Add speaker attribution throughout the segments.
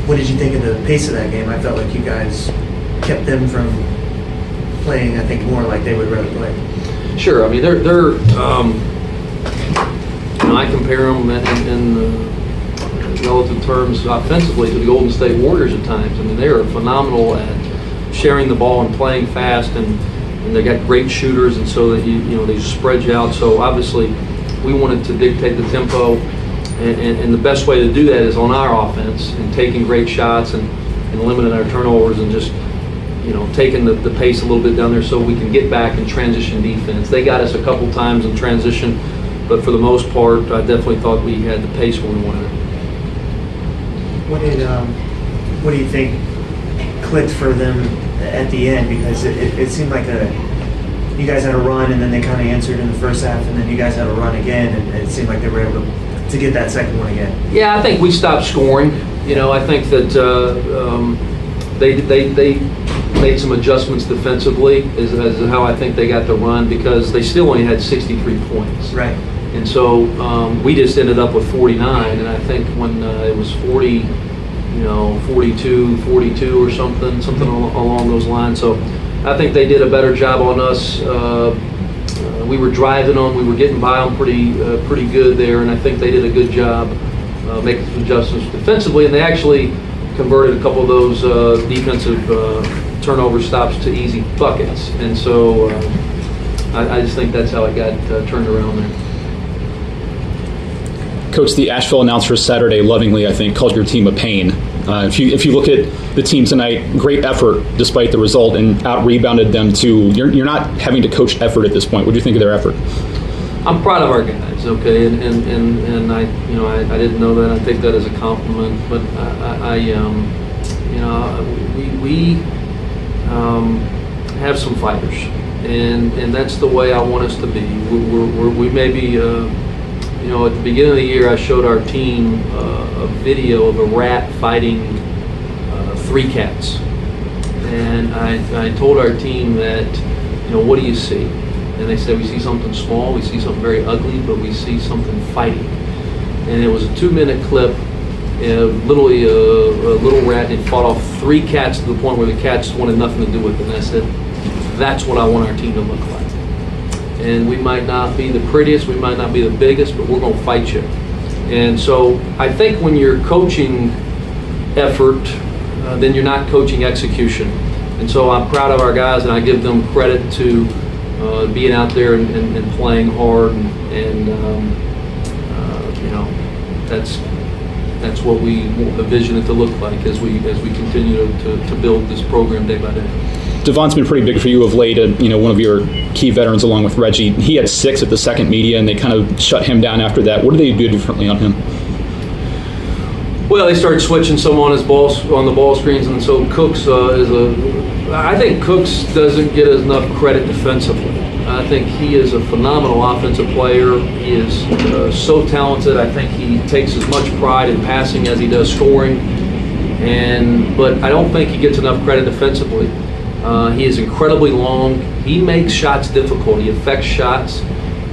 Speaker 1: What did you think of the pace of that game? I felt like you guys kept them from playing, I think, more like they would rather play.
Speaker 2: Sure. I mean, they're I compare them in relative terms offensively to the Golden State Warriors at times. I mean, they are phenomenal at sharing the ball and playing fast, and they got great shooters, and so that they spread you out. So obviously, we wanted to dictate the tempo, and the best way to do that is on our offense and taking great shots and limiting our turnovers and just taking the pace a little bit down there so we can get back and transition defense. They got us a couple times in transition, but for the most part, I definitely thought we had the pace where we wanted it.
Speaker 1: What do you think clicked for them at the end? Because it seemed like you guys had a run, and then they kind of answered in the first half, and then you guys had a run again, and it seemed like they were able to get that second one again.
Speaker 2: Yeah, I think we stopped scoring. I think that they made some adjustments defensively is how I think they got the run, because they still only had 63 points.
Speaker 1: Right.
Speaker 2: And so we just ended up with 49, and I think when it was 42 or something along those lines. So I think they did a better job on us. We were driving them, we were getting by them pretty good there, and I think they did a good job making some adjustments defensively, and they actually converted a couple of those defensive turnover stops to easy buckets. And so I just think that's how it got turned around there.
Speaker 3: Coach, the Asheville announcer Saturday lovingly, I think, called your team a pain. If you look at the team tonight, great effort despite the result, and out-rebounded them too. You're not having to coach effort at this point. What do you think of their effort? I'm
Speaker 2: proud of our guys, okay, and I didn't know that. I take that as a compliment, but we have some fighters, and that's the way I want us to be. We may be. At the beginning of the year, I showed our team a video of a rat fighting 3 cats. And I told our team that, what do you see? And they said, we see something small, we see something very ugly, but we see something fighting. And it was a 2-minute clip, literally a little rat had fought off 3 cats to the point where the cats wanted nothing to do with it. And I said, that's what I want our team to look like. And we might not be the prettiest, we might not be the biggest, but we're going to fight you. And so I think when you're coaching effort, then you're not coaching execution. And so I'm proud of our guys, and I give them credit to being out there and playing hard, and that's what we envision it to look like as we continue to build this program day by day.
Speaker 3: Devon's been pretty big for you of late, one of your key veterans along with Reggie. He had 6 at the second media, and they kind of shut him down after that. What do they do differently on him?
Speaker 2: Well, they started switching some on the ball screens, and so Cooks I think Cooks doesn't get enough credit defensively. I think he is a phenomenal offensive player. He is so talented. I think he takes as much pride in passing as he does scoring, but I don't think he gets enough credit defensively. He is incredibly long. He makes shots difficult. He affects shots.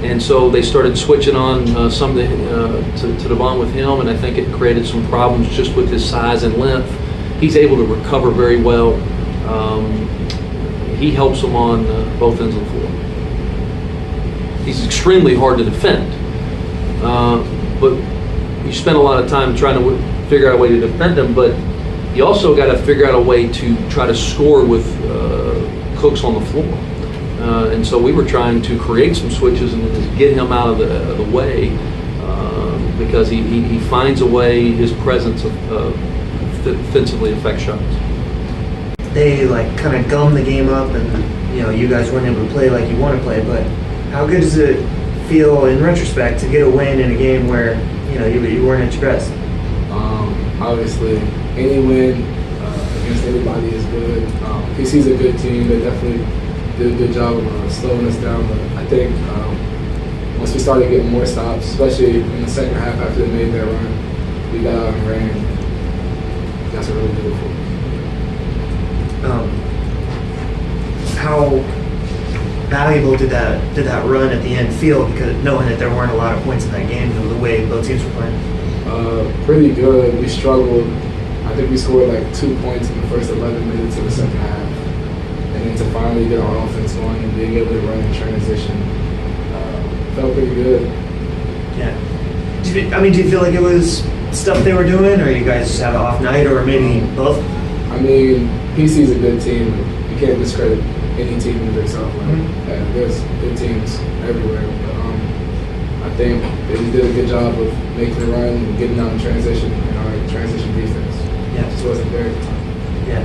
Speaker 2: And so they started switching on some to Devon with him, and I think it created some problems just with his size and length. He's able to recover very well. He helps them on both ends of the floor. He's extremely hard to defend. But you spend a lot of time trying to figure out a way to defend him, but you also got to figure out a way to try to score with Cooks on the floor. And so we were trying to create some switches and get him out of the way because he finds a way, his presence defensively affects shots.
Speaker 1: They kind of gum the game up, and you guys weren't able to play like you want to play, but how good does it feel in retrospect to get a win in a game where you weren't at your best?
Speaker 4: Obviously, any win against anybody is good. PC's a good team. They definitely did a good job of slowing us down. But I think once we started getting more stops, especially in the second half after they made their run, we got out and ran. That's a really good one.
Speaker 1: How valuable did that run at the end feel, because knowing that there weren't a lot of points in that game, the way both teams were playing?
Speaker 4: Pretty good. We struggled. I think we scored like 2 points in the first 11 minutes of the second half. And then to finally get our offense going and being able to run in transition, felt pretty good.
Speaker 1: Yeah. Do you feel like it was stuff they were doing, or you guys just had an off night, or maybe both?
Speaker 4: I mean, PC's a good team. You can't discredit any team in themselves. There's good teams everywhere. But I think they did a good job of making the run and getting out in transition and our transition defense.
Speaker 1: Yeah.
Speaker 4: Just wasn't there at the time.
Speaker 1: Yeah.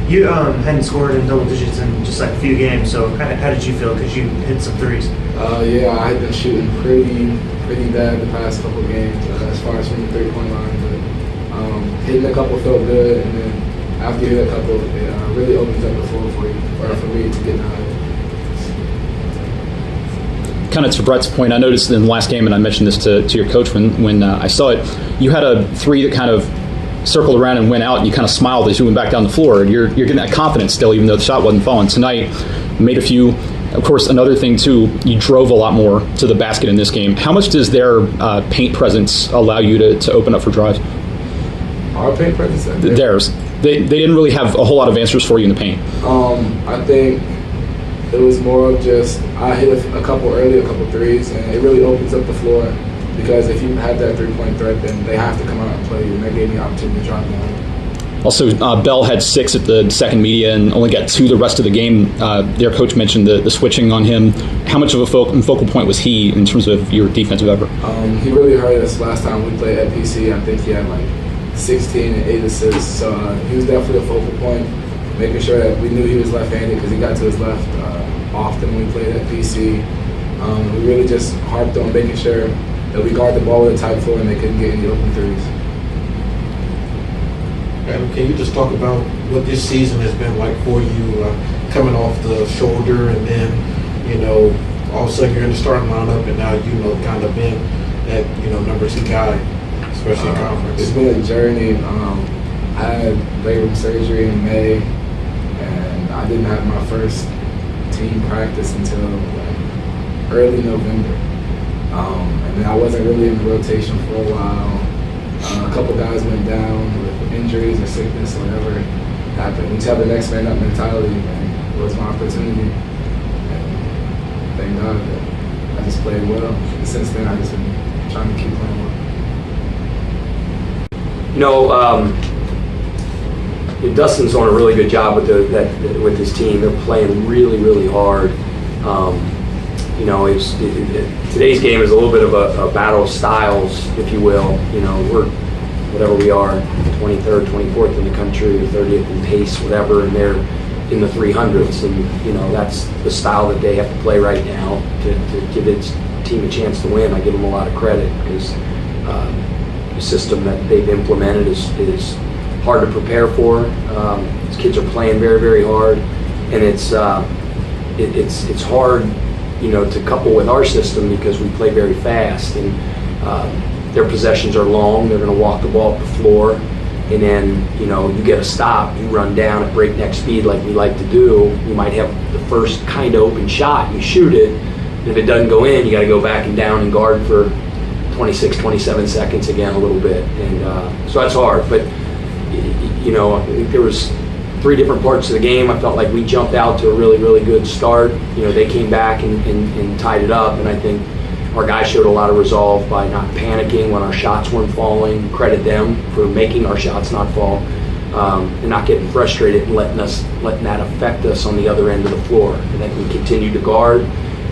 Speaker 1: You hadn't scored in double digits in just like a few games, so kind of how did you feel? Because you hit some threes.
Speaker 4: Yeah, I had been shooting pretty bad the past couple games as far as from the 3-point line, but hitting a couple felt good, and then after you hit a couple, it really opens up the floor for you, or for me to get out of it.
Speaker 3: Kind of to Brett's point, I noticed in the last game, and I mentioned this to your coach when I saw it, you had a three that kind of circled around and went out, and you kind of smiled as you went back down the floor. You're getting that confidence still, even though the shot wasn't falling. Tonight, made a few. Of course, another thing, too, you drove a lot more to the basket in this game. How much does their paint presence allow you to open up for drives?
Speaker 4: Our paint presence?
Speaker 3: Theirs. They didn't really have a whole lot of answers for you in the paint.
Speaker 4: I think it was more of just I hit a couple early, a couple threes, and it really opens up the floor because if you have that 3-point threat, then they have to come out and play you, and that gave me the opportunity to drive down.
Speaker 3: Also, Bell had 6 at the second media and only got 2 the rest of the game. Their coach mentioned the switching on him. How much of a focal point was he in terms of your defensive effort?
Speaker 4: He really hurt us last time we played at PC. I think he had like 16 and 8 assists. So he was definitely a focal point, making sure that we knew he was left-handed because he got to his left often when we played at PC. We really just harped on making sure that we guard the ball with a tight floor and they couldn't get any open threes.
Speaker 5: Can you just talk about what this season has been like for you, coming off the shoulder and then, all of a sudden you're in the starting lineup and now, kind of been that, number 2 guy, especially in conference?
Speaker 4: It's been a journey. I had labrum surgery in May, and I didn't have my first team practice until early November. And then I wasn't really in the rotation for a while. A couple guys went down with injuries or sickness or whatever happened. We just have the next man up mentality, and it was my opportunity. And thank God that I just played well. And since then, I've just been trying to keep playing well.
Speaker 6: Dustin's doing a really good job with his team. They're playing really, really hard. Today's game is a little bit of a battle of styles, if you will. We're whatever we are, 23rd, 24th in the country, or 30th in pace, whatever, and they're in the 300s, and that's the style that they have to play right now to give its team a chance to win. I give them a lot of credit because the system that they've implemented is hard to prepare for. These kids are playing very, very hard, and it's hard, to couple with our system because we play very fast, and their possessions are long. They're going to walk the ball up the floor, and then you get a stop, you run down at breakneck speed like we like to do. You might have the first kind of open shot, you shoot it, and if it doesn't go in, you got to go back and down and guard for 26, 27 seconds again a little bit, and so that's hard. But I think there was 3 different parts of the game. I felt like we jumped out to a really, really good start. They came back and tied it up, and I think our guys showed a lot of resolve by not panicking when our shots weren't falling. Credit them for making our shots not fall, and not getting frustrated and letting that affect us on the other end of the floor. And then we continued to guard.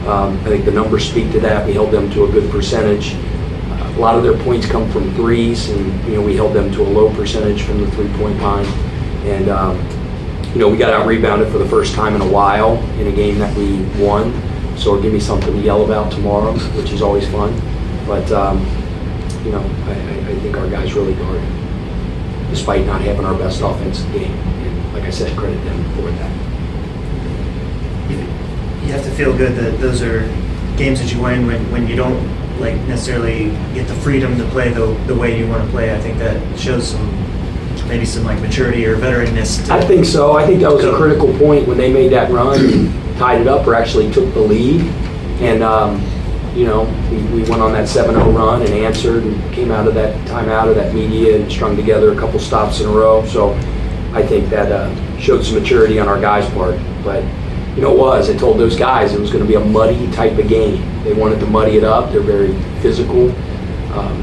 Speaker 6: I think the numbers speak to that. We held them to a good percentage. A lot of their points come from threes, and we held them to a low percentage from the 3-point line. And we got out rebounded for the first time in a while in a game that we won. So it'll give me something to yell about tomorrow, which is always fun. But I think our guys really guarded, despite not having our best offensive game. And like I said, credit them for that.
Speaker 1: You have to feel good that those are games that you win when you don't necessarily get the freedom to play the way you want to play. I think that shows maybe some maturity or veteranness.
Speaker 6: I think so. I think that was a critical point when they made that run and tied it up or actually took the lead. And we went on that 7-0 run and answered and came out of that timeout of that media and strung together a couple stops in a row. So I think that showed some maturity on our guys' part. But I told those guys it was going to be a muddy type of game. They wanted to muddy it up. They're very physical.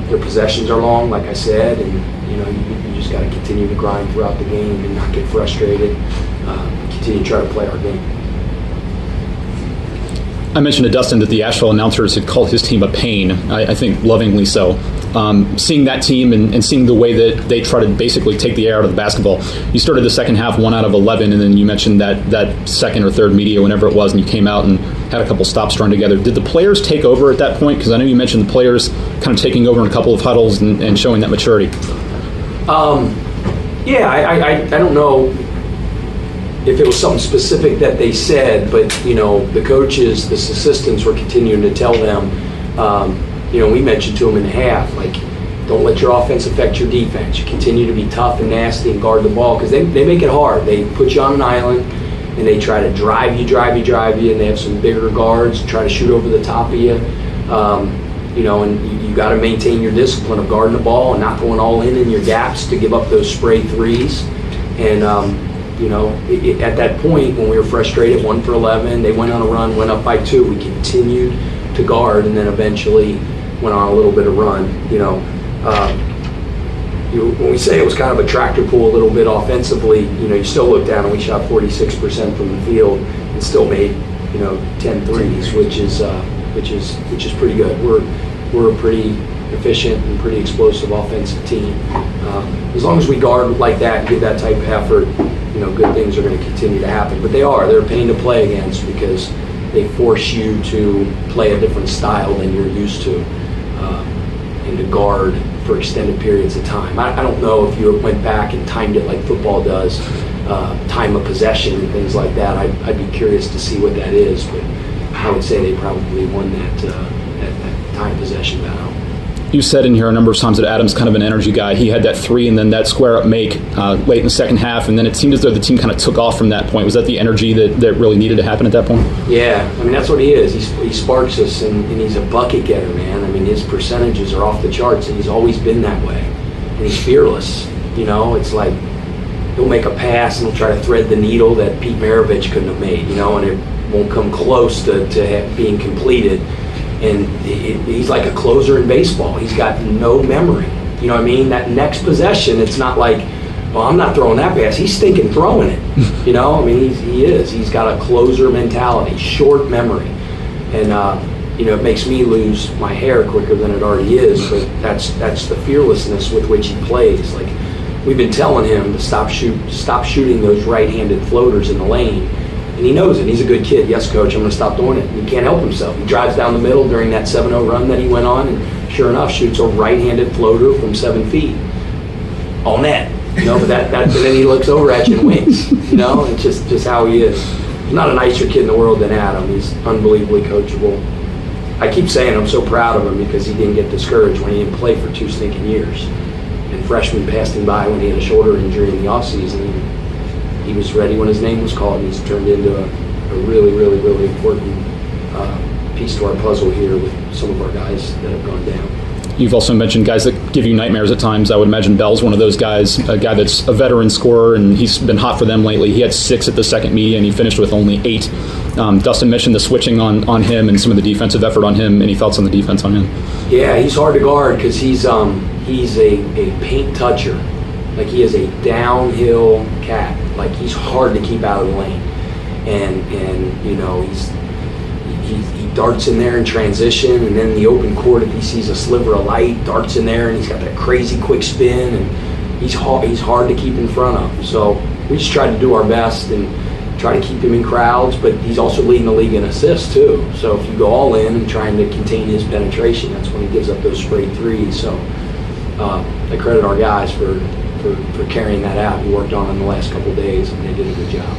Speaker 6: Their possessions are long, like I said, and you just got to continue to grind throughout the game and not get frustrated. Continue to try to play our game.
Speaker 3: I mentioned to Dustin that the Asheville announcers had called his team a pain, I think lovingly so. Seeing that team and seeing the way that they try to basically take the air out of the basketball. You started the second half 1 out of 11, and then you mentioned that second or third media, whenever it was, and you came out and had a couple stops strung together. Did the players take over at that point? Because I know you mentioned the players kind of taking over in a couple of huddles and showing that maturity.
Speaker 6: I don't know if it was something specific that they said, but the coaches, the assistants were continuing to tell them, we mentioned to them in the half, like, don't let your offense affect your defense. You continue to be tough and nasty and guard the ball, because they make it hard. They put you on an island and they try to drive you, and they have some bigger guards, try to shoot over the top of you. And you got to maintain your discipline of guarding the ball and not going all in your gaps to give up those spray threes. And at that point, when we were frustrated, 1 for 11, they went on a run, went up by 2. We continued to guard, and then eventually went on a little bit of run. When we say it was kind of a tractor pull a little bit offensively, you still look down and we shot 46% from the field and still made 10 threes, which is pretty good. We're a pretty efficient and pretty explosive offensive team. As long as we guard like that and give that type of effort, good things are going to continue to happen. But they're a pain to play against because they force you to play a different style than you're used to, and to guard for extended periods of time. I don't know if you went back and timed it like football does, time of possession and things like that. I'd be curious to see what that is, but I would say they probably won that time possession battle.
Speaker 3: You said in here a number of times that Adam's kind of an energy guy. He had that 3 and then that square-up make late in the second half, and then it seemed as though the team kind of took off from that point. Was that the energy that really needed to happen at that point?
Speaker 6: Yeah, that's what he is. He sparks us, and he's a bucket getter, man. His percentages are off the charts, and he's always been that way. And he's fearless. It's like he'll make a pass and he'll try to thread the needle that Pete Maravich couldn't have made, and it won't come close to being completed. And he's like a closer in baseball. He's got no memory. That next possession, it's not like, well, I'm not throwing that pass. He's stinking throwing it. He is. He's got a closer mentality, short memory. And, it makes me lose my hair quicker than it already is, but that's the fearlessness with which he plays. Like, we've been telling him to stop shooting those right-handed floaters in the lane. And he knows it. He's a good kid. Yes, coach, I'm going to stop doing it. He can't help himself. He drives down the middle during that 7-0 run that he went on, and sure enough, shoots a right-handed floater from 7 feet. All net. But then he looks over at you and winks. It's just how he is. There's not a nicer kid in the world than Adam. He's unbelievably coachable. I keep saying I'm so proud of him because he didn't get discouraged when he didn't play for 2 stinking years. And freshmen passed him by when he had a shoulder injury in the offseason. He was ready when his name was called, and he's turned into a really, really, really important piece to our puzzle here with some of our guys that have gone down.
Speaker 3: You've also mentioned guys that give you nightmares at times. I would imagine Bell's one of those guys, a guy that's a veteran scorer, and he's been hot for them lately. He had 6 at the second media, and he finished with only 8. Dustin mentioned the switching on him and some of the defensive effort on him. Any thoughts on the defense on him?
Speaker 6: Yeah, he's hard to guard because he's a paint toucher. Like, he is a downhill cat. Like, he's hard to keep out of the lane. And he darts in there in transition, and then in the open court, if he sees a sliver of light, darts in there, and he's got that crazy quick spin, and he's hard to keep in front of. So we just try to do our best and try to keep him in crowds, but he's also leading the league in assists too. So if you go all in and trying to contain his penetration, that's when he gives up those straight threes. So I credit our guys for carrying that out. We worked on it in the last couple of days, and they did a good job.